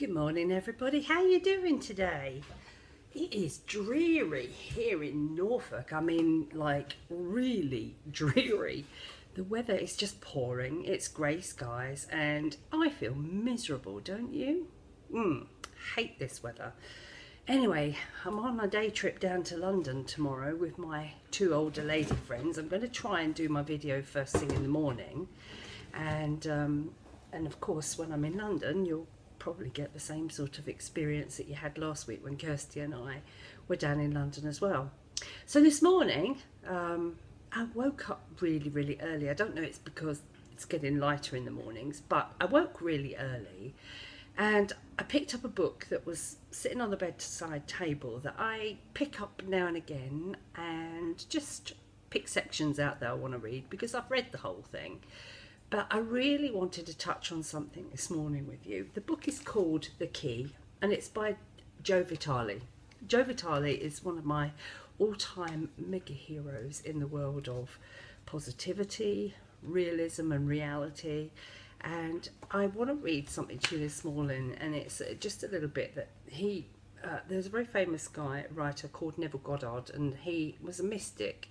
Good morning everybody, how you doing today? It is dreary here in Norfolk. I mean, like, really dreary. The weather is just pouring, it's grey skies, and I feel miserable, don't you? Hate this weather. Anyway, I'm on a day trip down to London tomorrow with my two older lady friends. I'm going to try and do my video first thing in the morning, and of course when I'm in London you'll probably get the same sort of experience that you had last week when Kirsty and I were down in London as well. So this morning I woke up really early. I don't know, it's because it's getting lighter in the mornings, but I woke really early and I picked up a book that was sitting on the bedside table that I pick up now and again and just pick sections out that I want to read because I've read the whole thing. But I really wanted to touch on something this morning with you. The book is called The Key and it's by Joe Vitale. Joe Vitale is one of my all-time mega heroes in the world of positivity, realism and reality. And I want to read something to you this morning, and it's just a little bit that there's a very famous writer called Neville Goddard, and he was a mystic.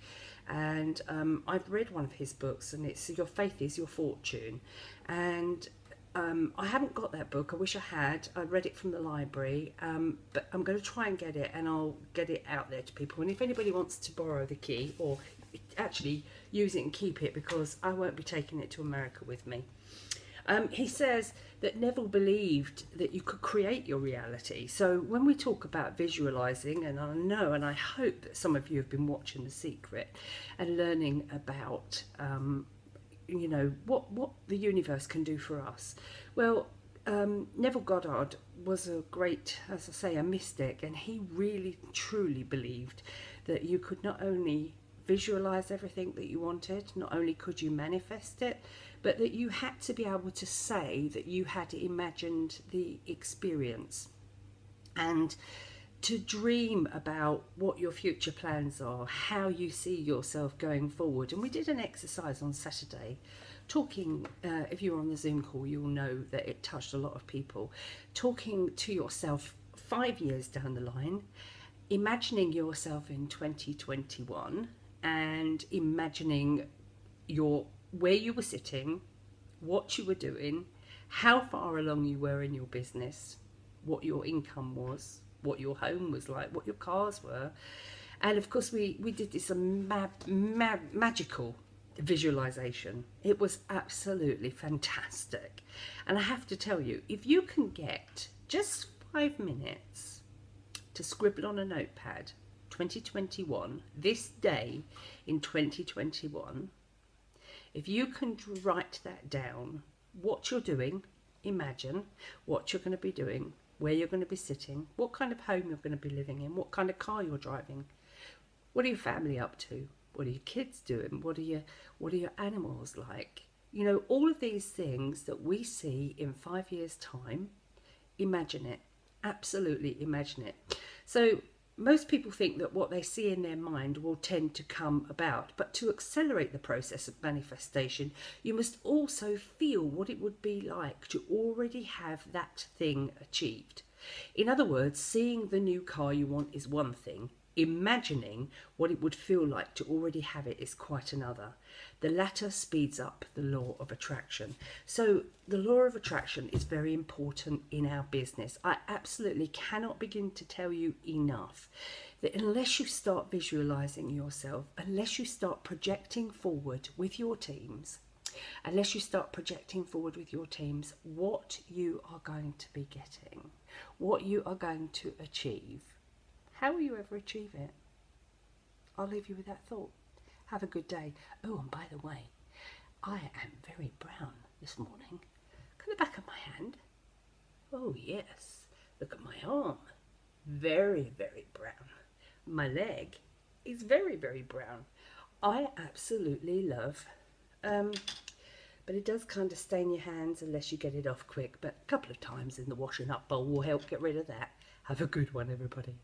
And I've read one of his books, and it's Your Faith is Your Fortune. And I haven't got that book. I wish I had. I read it from the library, but I'm going to try and get it, and I'll get it out there to people. And if anybody wants to borrow the key, or actually use it and keep it, because I won't be taking it to America with me. He says that Neville believed that you could create your reality. So when we talk about visualizing, and I know and I hope that some of you have been watching The Secret and learning about you know, what the universe can do for us. Well, Neville Goddard was a great, as I say, a mystic, and he really truly believed that you could not only visualize everything that you wanted, not only could you manifest it, but that you had to be able to say that you had imagined the experience, and to dream about what your future plans are, how you see yourself going forward. And we did an exercise on Saturday talking, if you're on the Zoom call you'll know that it touched a lot of people, talking to yourself 5 years down the line, imagining yourself in 2021 and imagining where you were sitting, what you were doing, how far along you were in your business, what your income was, what your home was like, what your cars were. And of course we did this magical visualization. It was absolutely fantastic. And I have to tell you, if you can get just 5 minutes to scribble on a notepad 2021, this day in 2021, if you can write that down, what you're doing, imagine what you're going to be doing, where you're going to be sitting, what kind of home you're going to be living in, what kind of car you're driving, what are your family up to, what are your kids doing, what are your animals like, you know, all of these things that we see in 5 years' time. Imagine it, absolutely imagine it. So most people think that what they see in their mind will tend to come about, but to accelerate the process of manifestation, you must also feel what it would be like to already have that thing achieved. In other words, seeing the new car you want is one thing. Imagining what it would feel like to already have it is quite another. The latter speeds up the law of attraction. So the law of attraction is very important in our business. I absolutely cannot begin to tell you enough that unless you start visualizing yourself, unless you start projecting forward with your teams, what you are going to be getting, what you are going to achieve, how will you ever achieve it? I'll leave you with that thought. Have a good day. Oh, and by the way, I am very brown this morning. Look at the back of my hand. Oh yes, look at my arm. Very brown. My leg is very brown. I absolutely love, but it does kind of stain your hands unless you get it off quick, but a couple of times in the washing up bowl will help get rid of that. Have a good one, everybody.